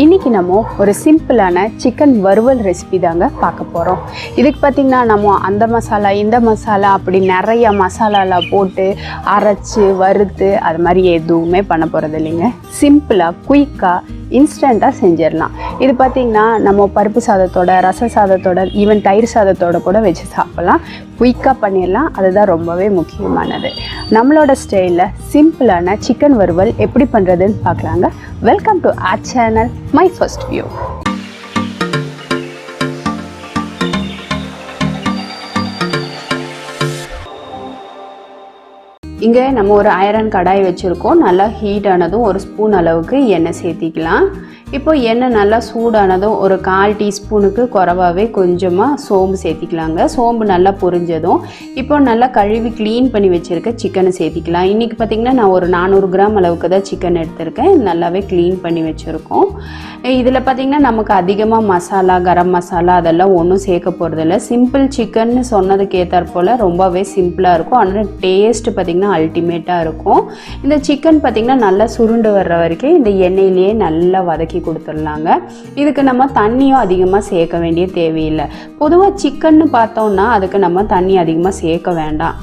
இன்றைக்கி நம்ம ஒரு சிம்பிளான சிக்கன் வறுவல் ரெசிபி தாங்க பார்க்க போகிறோம். இதுக்கு பார்த்திங்கன்னா நம்ம அந்த மசாலா இந்த மசாலா அப்படி நிறையா மசாலாலாம் போட்டு அரைச்சி வறுத்து அது மாதிரி எதுவுமே பண்ண போகிறது இல்லைங்க. சிம்பிளாக குயிக்காக இன்ஸ்டண்ட்டாக செஞ்சிடலாம். இது பார்த்திங்கன்னா நம்ம பருப்பு சாதத்தோட, ரச சாதத்தோட, ஈவன் தயிர் சாதத்தோட கூட வச்சு சாப்பிட்லாம். குயிக்காக பண்ணிடலாம். அதுதான் ரொம்பவே முக்கியமானது. நம்மளோட ஸ்டைலில் சிம்பிளான சிக்கன் வறுவல் எப்படி பண்ணுறதுன்னு பார்க்கலாங்க. Welcome to R channel my first view. இங்கே நம்ம ஒரு ஐரன் கடாய் வச்சுருக்கோம். நல்லா ஹீட் ஆனதும் ஒரு ஸ்பூன் அளவுக்கு எண்ணெய் சேர்த்திக்கலாம். இப்போ எண்ணெய் நல்லா சூடானதும் ஒரு 1/4 டீஸ்பூனுக்கு குறைவாகவே கொஞ்சமாக சோம்பு சேர்த்திக்கலாங்க. சோம்பு நல்லா பொரிஞ்சதும் இப்போ நல்லா கழுவி க்ளீன் பண்ணி வச்சுருக்க சிக்கனை சேர்த்திக்கலாம். இன்றைக்கி பார்த்திங்கன்னா நான் ஒரு 400 கிராம் அளவுக்கு தான் சிக்கன் எடுத்திருக்கேன். நல்லாவே க்ளீன் பண்ணி வச்சுருக்கோம். இதில் பார்த்திங்கன்னா நமக்கு அதிகமாக மசாலா, கரம் மசாலா அதெல்லாம் ஒன்றும் சேர்க்க போகிறதில்ல. சிம்பிள் சிக்கன்னு சொன்னதுக்கு ஏற்றாற்போல் ரொம்பவே சிம்பிளாக இருக்கும். ஆனால் டேஸ்ட்டு பார்த்திங்கன்னா அல்டிமேட்டாக இருக்கும். இந்த சிக்கன் பார்த்திங்கன்னா நல்லா சுருண்டு வர்ற வரைக்கும் இந்த எண்ணெயிலேயே நல்லா வதக்கி கொடுத்துடலாங்க. இதுக்கு நம்ம தண்ணியும் அதிகமாக சேர்க்க வேண்டிய தேவையில்லை. பொதுவாக சிக்கன்னு பார்த்தோம்னா அதுக்கு நம்ம தண்ணி அதிகமாக சேர்க்க வேண்டாம்,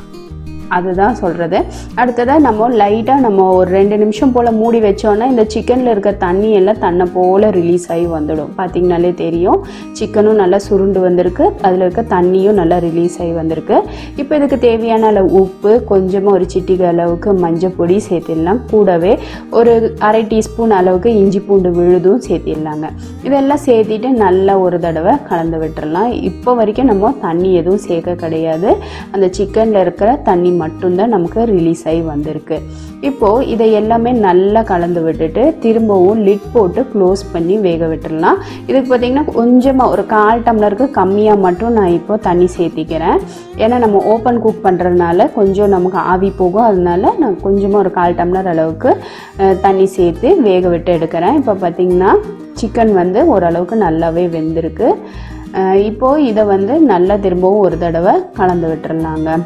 அதுதான் சொல்கிறது. அடுத்ததாக நம்ம லைட்டாக நம்ம ஒரு 2 நிமிஷம் போல் மூடி வச்சோன்னா இந்த சிக்கனில் இருக்க தண்ணி எல்லாம் தன்னை போல் ரிலீஸ் ஆகி வந்துடும். பார்த்திங்கனாலே தெரியும், சிக்கனும் நல்லா சுருண்டு வந்திருக்கு, அதில் இருக்க தண்ணியும் நல்லா ரிலீஸ் ஆகி வந்திருக்கு. இப்போ இதுக்கு தேவையான அளவு உப்பு, கொஞ்சமாக ஒரு சிட்டிகை அளவுக்கு மஞ்சள் பொடி சேர்த்திடலாம். கூடவே ஒரு 1/2 டீஸ்பூன் அளவுக்கு இஞ்சி பூண்டு விழுதும் சேர்த்திடலாங்க. இதெல்லாம் சேர்த்திட்டு நல்லா ஒரு தடவை கலந்து விட்டுடலாம். இப்போ வரைக்கும் நம்ம தண்ணி எதுவும் சேர்க்க கிடையாது. அந்த சிக்கனில் இருக்கிற தண்ணி மட்டும்தான் நமக்கு ரிலீஸ் ஆகி வந்திருக்கு. இப்போது இதை எல்லாமே நல்லா கலந்து விட்டுட்டு திரும்பவும் லிட் போட்டு க்ளோஸ் பண்ணி வேக விட்டுடலாம். இதுக்கு பார்த்திங்கன்னா கொஞ்சமாக ஒரு 1/4 டம்ளருக்கு கம்மியாக மட்டும் நான் இப்போது தண்ணி சேர்த்திக்கிறேன். ஏன்னா நம்ம ஓப்பன் குக் பண்ணுறதுனால கொஞ்சம் நமக்கு ஆவி போகும். அதனால நான் கொஞ்சமாக ஒரு 1/4 டம்ளர் அளவுக்கு தண்ணி சேர்த்து வேக விட்டு எடுக்கிறேன். இப்போ பார்த்திங்கன்னா சிக்கன் ஓரளவுக்கு நல்லாவே வெந்திருக்கு. இப்போது இதை நல்லா திரும்பவும் ஒரு தடவை கலந்து விட்டுறலாங்க.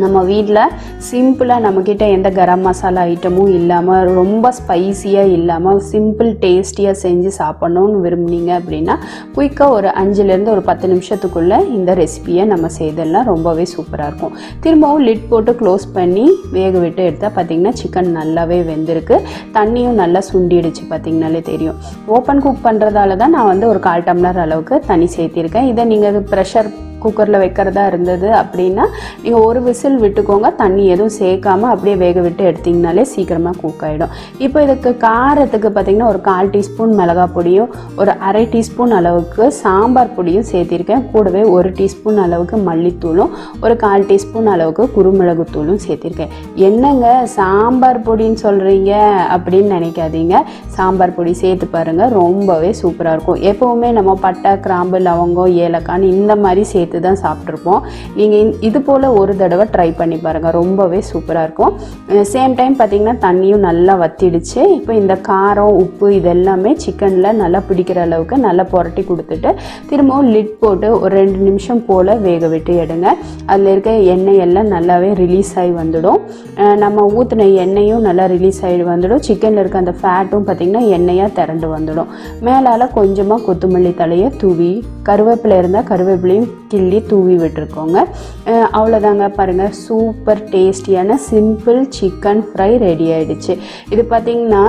நம்ம வீட்டில் சிம்பிளாக நம்மக்கிட்ட எந்த கரம் மசாலா ஐட்டமும் இல்லாமல் ரொம்ப ஸ்பைஸியாக இல்லாமல் சிம்பிள் டேஸ்டியாக செஞ்சு சாப்பிட்ணுன்னு விரும்புனீங்க அப்படின்னா குயிக்காக ஒரு 5லேருந்து ஒரு 10 நிமிஷத்துக்குள்ளே இந்த ரெசிபியை நம்ம செய்தெல்லாம் ரொம்பவே சூப்பராக இருக்கும். திரும்பவும் லிட் போட்டு க்ளோஸ் பண்ணி வேக விட்டு எடுத்தால் பார்த்திங்கன்னா சிக்கன் நல்லாவே வெந்திருக்கு. தண்ணியும் நல்லா சுண்டிடுச்சு, பார்த்திங்கனாலே தெரியும். ஓப்பன் குக் பண்ணுறதால தான் நான் ஒரு 1/4 டம்ளர் அளவுக்கு தண்ணி சேர்த்திருக்கேன். இதை நீங்கள் ப்ரெஷர் குக்கரில் வைக்கிறதா இருந்தது அப்படின்னா நீங்கள் ஒரு விசில் விட்டுக்கோங்க. தண்ணி எதுவும் சேர்க்காமல் அப்படியே வேக விட்டு எடுத்திங்கனாலே சீக்கிரமாக குக் ஆகிடும். இப்போ இதுக்கு காரத்துக்கு பார்த்திங்கன்னா ஒரு 1/4 டீஸ்பூன் மிளகாய் பொடியும், ஒரு 1/2 டீஸ்பூன் அளவுக்கு சாம்பார் பொடியும் சேர்த்திருக்கேன். கூடவே 1 டீஸ்பூன் அளவுக்கு மல்லித்தூளும், ஒரு 1/4 டீஸ்பூன் அளவுக்கு குருமிளகுத்தூளும் சேர்த்திருக்கேன். என்னங்க சாம்பார் பொடின்னு சொல்கிறீங்க அப்படின்னு நினைக்காதீங்க. சாம்பார் பொடி சேர்த்து பாருங்கள், ரொம்பவே சூப்பராக இருக்கும். எப்போவுமே நம்ம பட்டை, கிராம்பு, லவங்கம், ஏலக்காய் இந்த மாதிரி சேர்த்து தான் சாப்பிட்ருப்போம். நீங்கள் இது போல் ஒரு தடவை ட்ரை பண்ணி பாருங்கள், ரொம்பவே சூப்பராக இருக்கும். சேம் டைம் பார்த்திங்கன்னா தண்ணியும் நல்லா வத்திடுச்சு. இப்போ இந்த காரம், உப்பு இதெல்லாமே சிக்கனில் நல்லா பிடிக்கிற அளவுக்கு நல்லா புரட்டி கொடுத்துட்டு திரும்பவும் லிட் போட்டு ஒரு 2 நிமிஷம் போல் வேக விட்டு எடுங்க. அதில் இருக்க எண்ணெய் எல்லாம் நல்லாவே ரிலீஸ் ஆகி வந்துடும். நம்ம ஊற்றின எண்ணெயும் நல்லா ரிலீஸ் ஆகி வந்துடும். சிக்கனில் இருக்க அந்த ஃபேட்டும் பார்த்திங்கன்னா எண்ணெயாக திரண்டு வந்துடும். மேலால் கொஞ்சமாக கொத்தமல்லி தலையை தூவி, கருவேப்பிலை இருந்தால் கருவேப்பிலையும் கிள்ளி தூவி விட்டுருக்கோங்க. அவ்வளோதாங்க, பாருங்கள், சூப்பர் டேஸ்டியான சிம்பிள் சிக்கன் ஃப்ரை ரெடி ஆகிடுச்சு. இது பார்த்திங்கன்னா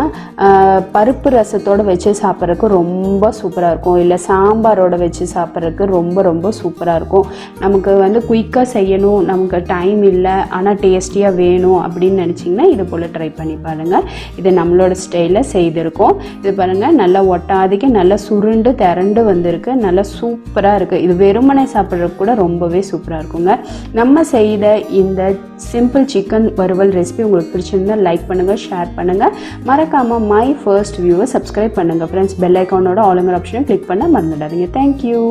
பருப்பு ரசத்தோடு வச்சு சாப்பிட்றதுக்கு ரொம்ப சூப்பராக இருக்கும். இல்லை சாம்பாரோடு வச்சு சாப்பிட்றதுக்கு ரொம்ப ரொம்ப சூப்பராக இருக்கும். நமக்கு குயிக்காக செய்யணும், நமக்கு டைம் இல்லை ஆனால் டேஸ்டியாக வேணும் அப்படின்னு நினச்சிங்கன்னா இது போல் ட்ரை பண்ணி பாருங்கள். இது நம்மளோட ஸ்டைலில் செய்திருக்கோம். இது பாருங்கள், நல்லா ஒட்டாதிக்கு நல்லா சுருண்டு திரண்டு வந்திருக்கு. நல்லா சூப்பராக இருக்குது. இது வெறுமனை சாப்பிட்றதுக்கு கூட ரொம்பவே சூப்பராக இருக்குங்க. நம்ம செய்த இந்த சிம்பிள் சிக்கன் வறுவல் ரெசிபி உங்களுக்கு பிடிச்சிருந்தால் லைக் பண்ணுங்கள், ஷேர் பண்ணுங்கள். மறக்காமல் மை ஃபர்ஸ்ட் வியூவை சப்ஸ்கிரைப் பண்ணுங்கள் ஃப்ரெண்ட்ஸ். பெல் ஐக்கானோட ஆல் ஆப்ஷனை கிளிக் பண்ண மறந்துடாதீங்க. தேங்க்யூ.